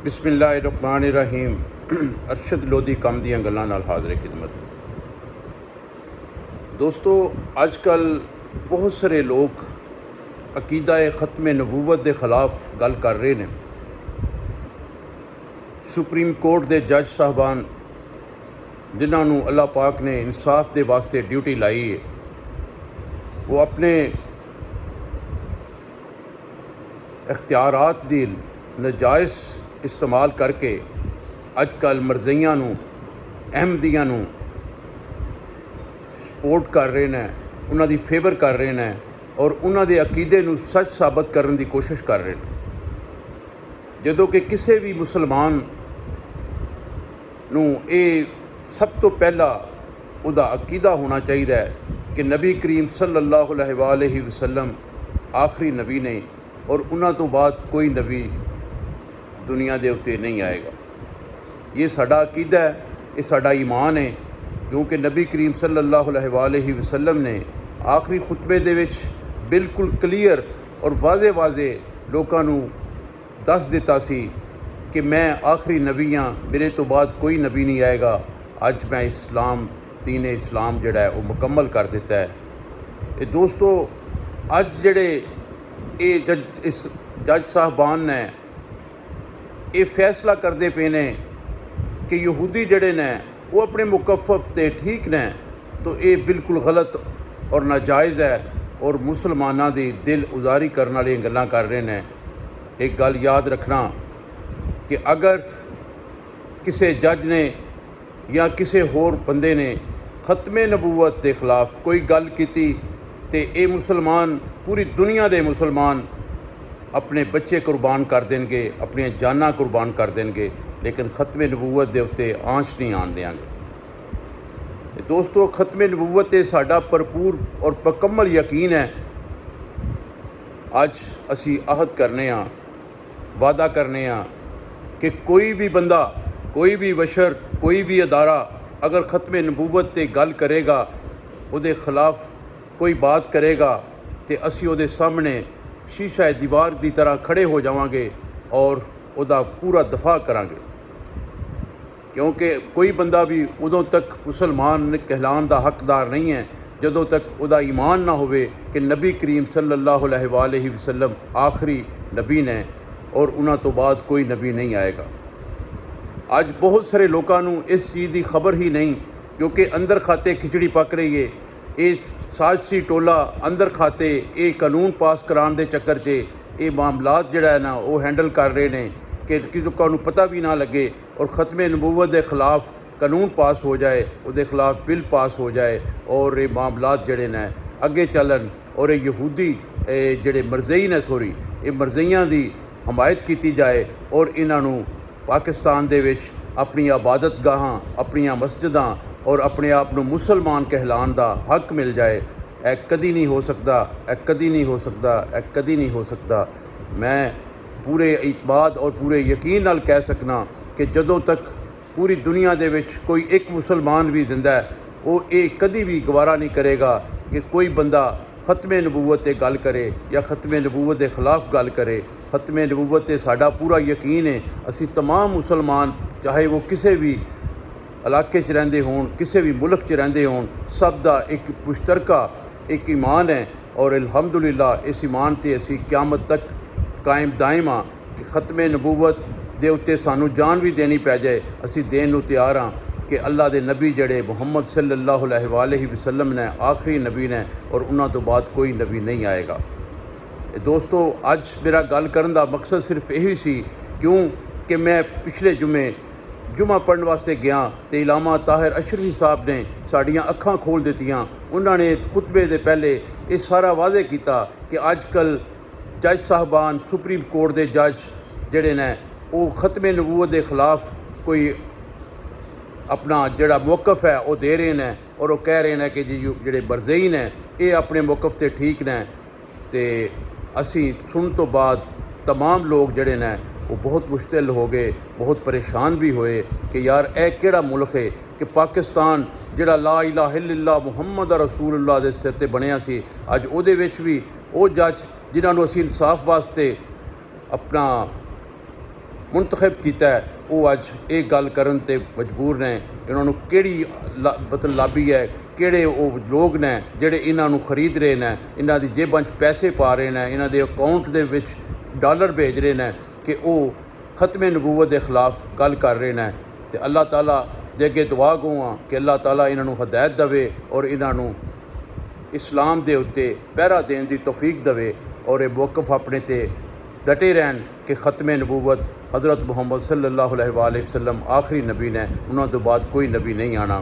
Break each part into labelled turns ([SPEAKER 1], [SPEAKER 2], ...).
[SPEAKER 1] बिस्मिल्लाहिर्रहमानिर्रहीम। अरशद लोधी कम दियां गल्लां नाल हाज़िर खिदमत। दोस्तों, अजकल बहुत सारे लोग अकीदा ख़त्म नबूवत के खिलाफ गल कर रहे हैं। सुप्रीम कोर्ट के जज साहबान जिन्होंने अल्लाह पाक ने इंसाफ के वास्ते ड्यूटी लाई है, वो अपने इख्तियारात की नजायज़ इस्तेमाल करके अजकल मरज़इयां नूं अहमदियां नूं सपोर्ट कर रहे हैं, उन्हां दी फेवर कर रहे हैं और उन्हां दे अकीदे नूं सच साबित करने की कोशिश कर रहे हैं। जदों कि किसी भी मुसलमान नूं ये सब तो पहला उहदा अकीदा होना चाहिए कि नबी करीम सल्लल्लाहु अलैहि वसल्लम आखिरी नबी ने और उन्हां तो बाद कोई नबी दुनिया के उत्ते नहीं आएगा। ये साडा अकीदा है, ये साडा ईमान है, क्योंकि नबी करीम सल्लल्लाहु अलैहि वसल्लम ने आखिरी खुतबे दे विच बिल्कुल क्लीयर और वाजे लोगों नूं दस दिता सी कि मैं आखिरी नबी हाँ, मेरे तो बाद कोई नबी नहीं आएगा। अज मैं दीन इस्लाम जिहड़ा है वो मुकम्मल कर दिता है। ये दोस्तों, अज जिहड़े ये जज साहबान ने ये फैसला करते पे ने कि यहूदी जड़े ने वो अपने मुकफ़फ़ ते ठीक ने, तो ये बिल्कुल गलत और नाजायज़ है और मुसलमाना की दिल उजारी करने वाली गल्लां कर रहे हैं। एक गल याद रखना कि अगर किसी जज ने या किसी होर बंदे ने ख़त्मे नबूवत के खिलाफ कोई गल की तो ये मुसलमान, पूरी दुनिया के मुसलमान अपने बच्चे कुर्बान कर देंगे, अपनी जाना कुर्बान कर देंगे, लेकिन ख़त्मे नबूवत के उत्ते आंच नहीं आन देंगे। दोस्तों, ख़त्मे नबूवत ते साडा भरपूर और मुकम्मल यकीन है। अज असी अहद करने हाँ, वादा करने हाँ कि कोई भी बंदा, कोई भी बशर, कोई भी अदारा अगर ख़त्मे नबूवत ते गल करेगा, उहदे खिलाफ कोई बात करेगा, तो असी उहदे सामने शीशा दीवार की तरह खड़े हो जावांगे और उहदा पूरा दफा करांगे। क्योंकि कोई बंदा भी उदों तक मुसलमान कहलाने का हकदार नहीं है जदों तक उहदा ईमान ना होवे कि नबी करीम सल्लल्लाहु अलैहि वसल्लम आखिरी नबी ने और उन्हां तो बाद कोई नबी नहीं आएगा। अज बहुत सारे लोगों को इस चीज़ की खबर ही नहीं, क्योंकि अंदर खाते खिचड़ी पक रही है। ये साजिशी टोला अंदर खाते ये कानून पास कराने के चक्कर से ये मामलात जिहड़ा है ना वो हैंडल कर रहे हैं कि लोगों को पता भी ना लगे और ख़त्मे नबूवत के खिलाफ कानून पास हो जाए, उसके खिलाफ बिल पास हो जाए और ये मामलात जिहड़े ने अगे चलन और ये यहूदी जिहड़े मरज़ई ने ये मरज़इयां की हमायत की जाए और इन्हों पाकिस्तान दे विच अपनी इबादत गाहां, अपनी मस्जिदां और अपने आप को मुसलमान कहलाने का हक मिल जाए। यह कदी नहीं हो सकता, यह कदी नहीं हो सकता, यह कदी नहीं हो सकता। मैं पूरे इत्मीनान और पूरे यकीन नाल कह सकना कि जदों तक पूरी दुनिया दे विच कोई एक मुसलमान भी जिंदा है, वो ये कदी भी गवारा नहीं करेगा कि कोई बंदा ख़त्मे नबूवत ते गल करे या ख़त्मे नबूवत के खिलाफ गल करे। ख़त्मे नबूवत ते साडा पूरा यकीन है। असी तमाम मुसलमान, चाहे वो किसी भी इलाके च रहिंदे होण, किसी भी मुल्क च रहिंदे होण, सब दा एक मुश्तरका एक ईमान है और अल्हम्दुलिल्लाह इस ईमान ते असी क़यामत तक कायम दायम हाँ कि ख़त्मे नबूवत दे उत्ते सानू जान भी देनी पै जाए, असी देन नूं तैयार हाँ कि अल्लाह दे नबी जड़े मुहम्मद सल्लल्लाहु अलैहि वसल्लम ने आखिरी नबी ने और उन्हां तो बाद कोई नबी नहीं आएगा। दोस्तों, अज मेरा गल करन दा मकसद सिर्फ यही सी, क्यों कि मैं पिछले जुमा पढ़ने वास्ते गया तो इलामा ताहिर अशरफी साहब ने साड़ियाँ अखां खोल दित्तियां। उन्होंने खुतबे दे पहले ये सारा वादे किया कि अजकल जज साहबान, सुप्रीम कोर्ट के जज जड़े ने वो ख़त्मे नबूवत के खिलाफ कोई अपना जड़ा मौकफ़ है वो दे रहे हैं और वो कह रहे हैं कि जी जोड़े मरज़ई ने ये अपने मौकफ़ से ठीक ने। तो असी सुन तो बाद तमाम लोग जड़े ने वो बहुत मुश्किल हो गए, बहुत परेशान भी होए कि यार ए केड़ा मुल्क है कि पाकिस्तान जिहड़ा ला इलाहा इल्लल्लाह मुहम्मद रसूलुल्लाह दे सिर ते बनिया सी, अज उहदे विच भी वो जज जिन्होंने असी इंसाफ वास्ते अपना ਮੁੰਤਖਬ ਕੀਤਾ ਹੈ ਉਹ ਅੱਜ ਇਹ ਗੱਲ ਕਰਨ 'ਤੇ ਮਜਬੂਰ ਨੇ। ਇਹਨਾਂ ਨੂੰ ਕਿਹੜੀ ਮਤਲਬ ਲਾਬੀ ਹੈ, ਕਿਹੜੇ ਉਹ ਲੋਕ ਨੇ ਜਿਹੜੇ ਇਹਨਾਂ ਨੂੰ ਖਰੀਦ ਰਹੇ ਨੇ, ਇਹਨਾਂ ਦੀ ਜੇਬਾਂ 'ਚ ਪੈਸੇ ਪਾ ਰਹੇ ਨੇ, ਇਹਨਾਂ ਦੇ ਅਕਾਊਂਟ ਦੇ ਵਿੱਚ ਡਾਲਰ ਭੇਜ ਰਹੇ ਨੇ ਕਿ ਉਹ ਖਤਮੇ ਨਬੂਵਤ ਦੇ ਖਿਲਾਫ ਗੱਲ ਕਰ ਰਹੇ ਨੇ। ਤੇ ਅੱਲਾਹ ਤਾਲਾ ਦੇ ਅੱਗੇ ਦੁਆ ਗੋ ਹਾਂ ਕਿ ਅੱਲਾਹ ਤਾਲਾ ਇਹਨਾਂ ਨੂੰ ਹਦਾਇਤ ਦੇਵੇ ਔਰ ਇਹਨਾਂ ਨੂੰ ਇਸਲਾਮ ਦੇ ਉੱਤੇ ਪਹਿਰਾ ਦੇਣ ਦੀ ਤੌਫੀਕ ਦੇਵੇ ਔਰ ਇਹ ਮੌਕਫ ਆਪਣੇ 'ਤੇ ਡਟੇ ਰਹਿਣ ਕਿ ਖਤਮੇ ਨਬੂਵਤ हज़रत मोहम्मद सल्लल्लाहु अलैहि वसल्लम आखिरी नबी ने, उन्होंने तो बाद कोई नबी नहीं आना।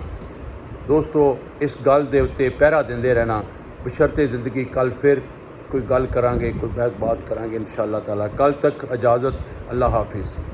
[SPEAKER 1] दोस्तों इस गल के उत्ते पहरा देंदे रहना बशर्ते ज़िंदगी। कल फिर कोई गल करांगे, कोई बात करांगे इंशाअल्लाह ताला। कल तक इजाज़त, अल्लाह हाफिज़।